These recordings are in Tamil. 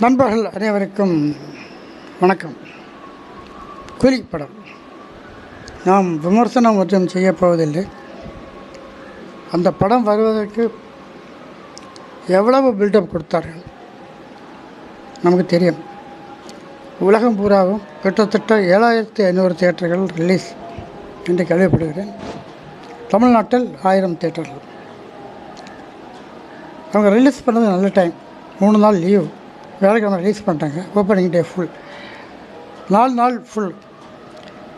நண்பர்கள் அனைவருக்கும் வணக்கம். கூலி படம் நாம் விமர்சனம் மற்றும் செய்யப்போவதில்லை. அந்த படம் வருவதற்கு எவ்வளவு பில்டப் கொடுத்தார்கள் நமக்கு தெரியும். உலகம் பூராவும் கிட்டத்தட்ட 7500 தியேட்டர்கள் ரிலீஸ் என்று கேள்விப்படுகிறேன். தமிழ்நாட்டில் 1000 தியேட்டர்கள். அவங்க ரிலீஸ் பண்ணது நல்ல டைம். 3 நாள் லீவு, வேலைக்கிழமை ரிலீஸ் பண்ணிட்டாங்க. ஓப்பனிங் டே ஃபுல், 4 நாள் ஃபுல்.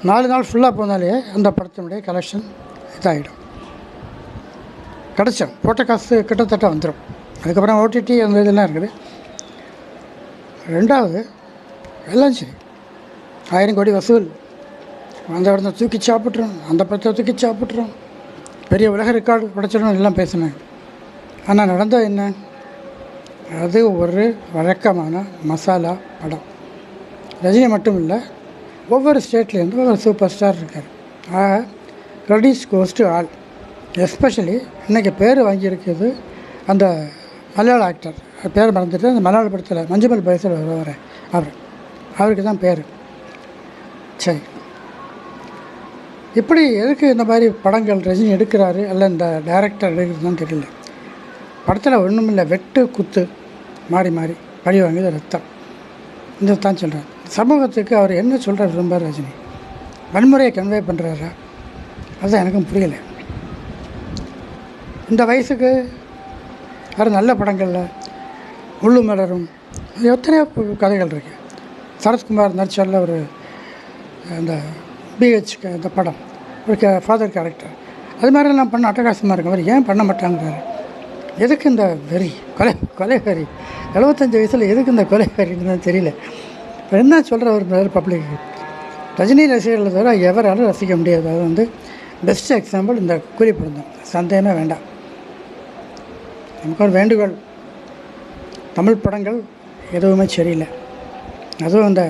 4 நாள் ஃபுல்லாக போனாலே அந்த படத்தினுடைய கலெக்ஷன் இதாகிடும். கிடச்சோம் போட்ட காசு கிட்டத்தட்ட வந்துடும். அதுக்கப்புறம் ஓடிடி அந்த இதெல்லாம் இருக்குது. ரெண்டாவது எல்லாம் சரி, 1000 கோடி வசூல். அந்த இடத்த தூக்கி சாப்பிட்றோம், அந்த படத்தை தூக்கி சாப்பிட்றோம், பெரிய உலக ரெக்கார்டு படைச்சிடணும் எல்லாம் பேசினேன். ஆனால் நடந்தது என்ன? அது ஒரு வழக்கமான மசாலா படம். ரஜினி மட்டும் இல்லை, ஒவ்வொரு ஸ்டேட்லேருந்து ஒவ்வொரு சூப்பர் ஸ்டார் இருக்கார். ஆக credits goes to all. Especially இன்றைக்கி பேர் வாங்கியிருக்கிறது அந்த மலையாள ஆக்டர், பேர் மறந்துட்டு அந்த மலையாள படத்தில் மஞ்சுமல் பாய்ஸில் வருவார், அவருக்கு தான் பேர். சரி, இப்படி எதுக்கு இந்த மாதிரி படங்கள் ரஜினி எடுக்கிறாரு அல்ல இந்த டைரக்டர் எடுக்கிறதுன்னு தெரியல. படத்தில் ஒன்றும் இல்லை, வெட்டு குத்து மாறி மாறி பழி வாங்கியது ரத்தம். இந்த தான் சொல்கிறார். சமூகத்துக்கு அவர் என்ன சொல்கிற விரும்புகிறார் ரஜினி? வன்முறையை கன்வே பண்ணுறாரா? அதுதான் எனக்கும் புரியலை. இந்த வயசுக்கு வேறு நல்ல படங்களில் முள்ளு மலரும் எத்தனையோ கதைகள் இருக்குது. சரத்குமார் நடிச்சால ஒரு அந்த பிஹெச் அந்த படம், ஒரு ஃபாதர் கேரக்டர், அது மாதிரிலாம் பண்ண அட்டகாசமாக இருக்கும். அவர் ஏன் பண்ண மாட்டாங்கிறாரு? எதுக்கு இந்த வெறி, கொலை வெறி? 75 வயசில் எதுக்கு இந்த கொலை வெறின்னு தெரியல. இப்போ என்ன சொல்கிற ஒரு பப்ளிக்கு? ரஜினி ரசிகர்களை தவிர எவராலும் ரசிக்க முடியாது. அது வந்து பெஸ்ட் எக்ஸாம்பிள் இந்த கூலி படம் தான், சந்தேகமே வேண்டாம். நமக்கு ஒரு வேண்டுகோள், தமிழ் படங்கள் எதுவுமே சரியில்லை. அதுவும் அந்த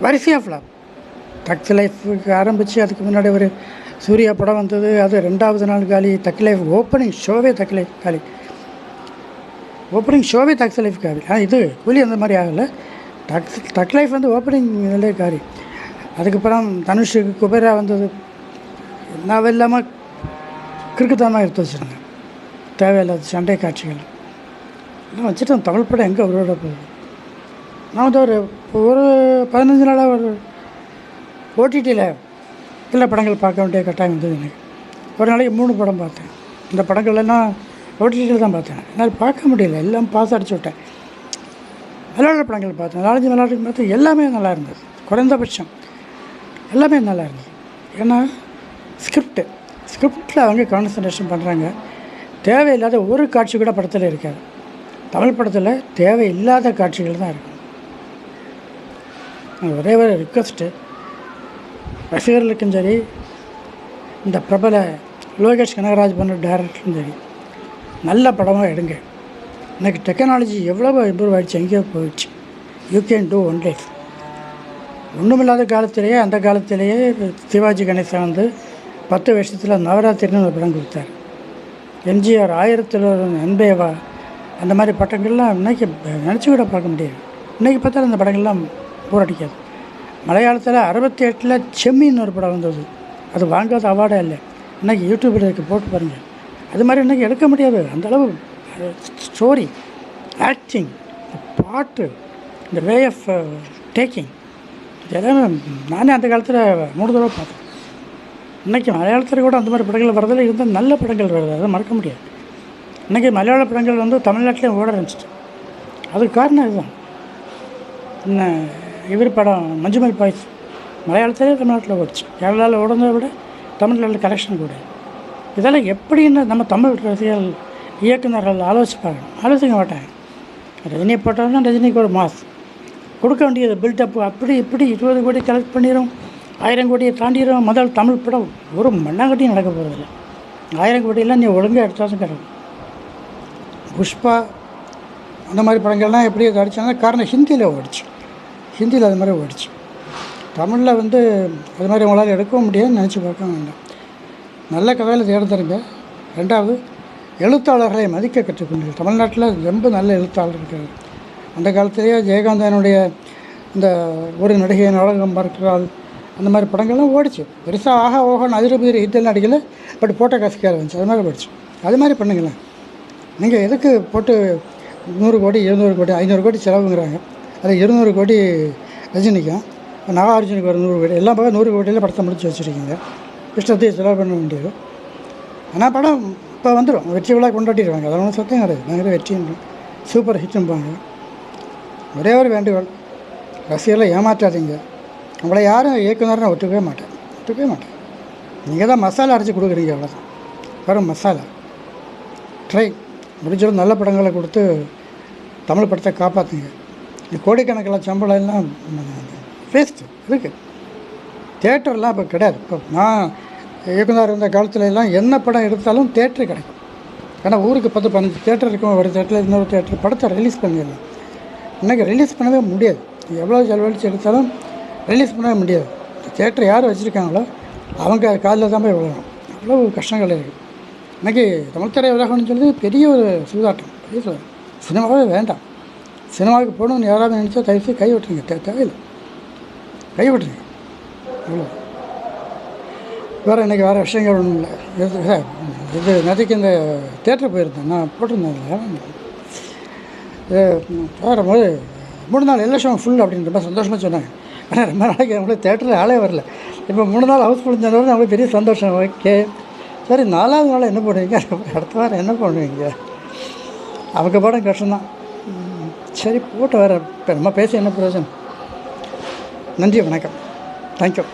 வரிசையாக ஃப்ளாப். தக் லைஃபுக்கு ஆரம்பித்து அதுக்கு முன்னாடி ஒரு சூர்யா படம் வந்தது, அது 2வது நாள் காலி. தக் லைஃப் ஓப்பனிங் ஷோவே தக் லைஃப் காலி, ஓப்பனிங் ஷோவே தக் லைஃப் காலி. இது கூலி அந்த மாதிரி ஆகலை. தக் லைஃப் வந்து ஓப்பனிங் இதிலே காலி. அதுக்கப்புறம் தனுஷுக்கு குபேரா வந்தது, நான் இல்லாமல் கிறுக்குத்தனமாக எடுத்து வச்சுருந்தேன். தேவையில்லாத சண்டை காட்சிகள் எல்லாம் வச்சுட்டு தமிழ் படம் எங்கே உருவாட போகுது? நான் வந்து ஒரு 15 நாளாக ஒரு ஓடிடியில் சில படங்கள் பார்க்க வேண்டிய கட்டாயம் வந்தது எனக்கு. ஒரு நாளைக்கு 3 படம் பார்த்தேன். இந்த படங்கள்லாம் ஓடிடியில் தான் பார்த்தேன். என்னால் பார்க்க முடியல, எல்லாம் பாஸ் அடிச்சு விட்டேன். மலையாள படங்கள் பார்த்தேன், 4-5 மலையாள பார்த்தேன். எல்லாமே நல்லா இருந்தது, குறைந்தபட்சம் எல்லாமே நல்லா இருந்தது. ஏன்னா ஸ்கிரிப்டில் அவங்க கான்சன்ட்ரேஷன் பண்ணுறாங்க. தேவையில்லாத ஒரு காட்சி கூட படத்தில் இருக்காது. தமிழ் படத்தில் தேவையில்லாத காட்சிகள் தான் இருக்கும். ஒரே ஒரு ரிக்வெஸ்ட்டு, ரசிகர்களுக்கும் சரி, இந்த பிரபல லோகேஷ் கனகராஜ் பண்ண டைரக்டரும் சரி, நல்ல படமாக எடுங்க. இன்றைக்கி டெக்னாலஜி எவ்வளோ இம்ப்ரூவ் ஆகிடுச்சு, எங்கேயோ போயிடுச்சு. You can do one life. ஒன்றுமில்லாத காலத்திலேயே, அந்த காலத்திலேயே சிவாஜி கணேசன் வந்து 10 வருஷத்தில் நவராத்திரின்னு ஒரு படம் கொடுத்தார். எம்ஜிஆர் 1001 அன்பேவா, அந்த மாதிரி படங்கள்லாம் இன்றைக்கி நினச்சி கூட பார்க்க முடியாது. இன்றைக்கி பார்த்தாலும் அந்த படங்கள்லாம் போராடிக்காது. மலையாளத்தில் 68 செம்மின்னு ஒரு படம் வந்தது, அது வாங்காத அவார்டே இல்லை. இன்றைக்கி யூடியூப்பில் இருக்குது, போட்டு பாருங்கள். அது மாதிரி இன்றைக்கி எடுக்க முடியாது. அந்தளவு ஸ்டோரி, ஆக்டிங், பாட்டு, இந்த வே ஆஃப் டேக்கிங், இதெல்லாமே நானே அந்த காலத்தில் 3 தடவை பார்த்தேன். இன்றைக்கி மலையாளத்தில் கூட அந்த மாதிரி படங்கள் வரதில் இருந்தால் நல்ல படங்கள் வருது, அதை மறக்க முடியாது. இன்றைக்கி மலையாள படங்கள் வந்து தமிழ்நாட்டிலையும் ஓட ஆரம்பிச்சிட்டு. அதுக்கு காரணம் இதுதான். இன்னும் இவர் படம் மஞ்சுமல் பாய்ஸ் மலையாளத்திலே தமிழ்நாட்டில் ஓடிச்சு. கேரளாவில் ஓடுனதை விட தமிழ்நாட்டில் கலெக்ஷன் கூட. இதெல்லாம் எப்படின்னு நம்ம தமிழ் ரசிகர்கள், இயக்குநர்கள் ஆலோசிக்க மாட்டாங்க. ரஜினி போட்டோம்னா ரஜினிக்கு ஒரு மாஸ் கொடுக்க வேண்டியது பில்டப். அப்படி இப்படி 20 கோடி கலெக்ட் பண்ணிடும், 1000 கோடியை தாண்டிடும். முதல் தமிழ் படம் ஒரு மண்ணாங்கட்டியும் நடக்க போகிறதில்ல. 1000 கோடியெல்லாம் நீ ஒழுங்காக எடுத்தாலும் கிடைக்கும். புஷ்பா அந்த மாதிரி படங்கள்லாம் எப்படி அடித்தாங்கன்னா காரணம் ஹிந்தியில் ஓடிச்சு. ஹிந்தியில் அது மாதிரி ஓடிச்சு. தமிழில் வந்து அது மாதிரி உங்களால் எடுக்கவும் முடியாதுன்னு நினச்சி பார்க்க வேண்டாம். நல்ல கதையில் தேட தருங்க. ரெண்டாவது, எழுத்தாளர்களை மதிக்க கற்றுக்கொண்டு. தமிழ்நாட்டில் ரொம்ப நல்ல எழுத்தாளர் இருக்கிறார். அந்த காலத்திலேயே ஜெயகாந்தனுடைய இந்த ஒரு நடிகை நாடகம் பார்க்கிறாள் அந்த மாதிரி படங்கள்லாம் ஓடிச்சு. பெருசாக ஆஹா ஓஹோன்னு அதிரபுதிரி ஹிட்டெல்லாம் அடிக்கல, பட் போட்ட காசுக்காக இருந்துச்சு. அது மாதிரி போயிடுச்சு. அது மாதிரி பண்ணுங்களேன். நீங்கள் எதுக்கு போட்டு 100 கோடி 200 கோடி 500 கோடி செலவுங்கிறாங்க. அதில் 200 கோடி ரஜினிக்கும், நாகார்ஜுனுக்கு ஒரு 100 கோடி, எல்லாம் போக 100 கோடியில் படத்தை முடிச்சு வச்சுருக்கீங்க. இஷ்டத்தையும் செலவு பண்ண வேண்டியது. ஆனால் படம் இப்போ வந்துடும், வெற்றி விழா கொண்டாடிடுவாங்க. அதெல்லாம் ஒன்றும் சத்தம் கிடையாது. பயங்கர வெற்றின்னு சூப்பர் ஹிட்டும்பாங்க. ஒரே ஒரு வேண்டுகோள், ரசிகர்களை ஏமாற்றாதீங்க. உங்களை யாரும் இயக்குனர்னு ஒத்துக்கவே மாட்டேன். நீங்கள் தான் மசாலா அரைச்சி கொடுக்குறீங்க, அவ்வளோதான். வெறும் மசாலா. ட்ரை முடிஞ்சாலும் நல்ல படங்களை கொடுத்து தமிழ் படத்தை காப்பாற்றுங்க. இந்த கோடிக்கணக்கில் சம்பளம் எல்லாம் வேஸ்ட்டு இருக்குது. தேட்டர்லாம் இப்போ கிடையாது. இப்போ நான் இயக்குனர் இருந்த காலத்துல எல்லாம் என்ன படம் எடுத்தாலும் தேட்டரு கிடைக்கும். ஏன்னா ஊருக்கு 10-15 தேட்டர் இருக்கும். ஒரு தேட்டரில் இன்னொரு தேட்டர் படத்தை ரிலீஸ் பண்ணிடலாம். இன்றைக்கி ரிலீஸ் பண்ணவே முடியாது. எவ்வளோ செலவழித்து எடுத்தாலும் ரிலீஸ் பண்ணவே முடியாது. தேட்டர் யார் வச்சுருக்காங்களோ அவங்க காலில் தான் போய் விழணும். அவ்வளோ கஷ்டங்கள் இருக்குது. இன்றைக்கி தமிழ் திரை உலகம்னு சொல்லி பெரிய ஒரு சூதாட்டம். சினிமாவே வேண்டாம். சினிமாவுக்கு போகணும்னு யாராவது நினச்சா தயவுசெய்து கை விட்டுருங்க. தேவையில்லை, கை விட்டுருங்க. அவ்வளோ வேறு இன்றைக்கி வேறு விஷயங்கள் ஒன்றும் இல்லை. இது நேற்றுக்கு இந்த தேட்டர் போயிருந்தேன், நான் போட்டிருந்தேன். போகும்போது 3 நாள் எல்லா ஷோவும் ஃபுல் அப்படின்னு ரொம்ப சந்தோஷமாக சொன்னாங்க. ஆனால் ரொம்ப நாளைக்கு அவங்களுக்கு தேட்டரில் ஆளே வரல. இப்போ 3 நாள் ஹவுஸ் ஃபுல்லுன்னு அவங்களுக்கு பெரிய சந்தோஷம். ஓகே சரி, 4வது நாள் என்ன பண்ணுவீங்க, அடுத்த வாரம் என்ன பண்ணுவீங்க? அவங்க படம் கஷ்டம்தான். சரி போட்டு வர. இப்போ நம்ம பேசி என்ன பிரயோஜனம்? நன்றி, வணக்கம், தேங்க்யூ.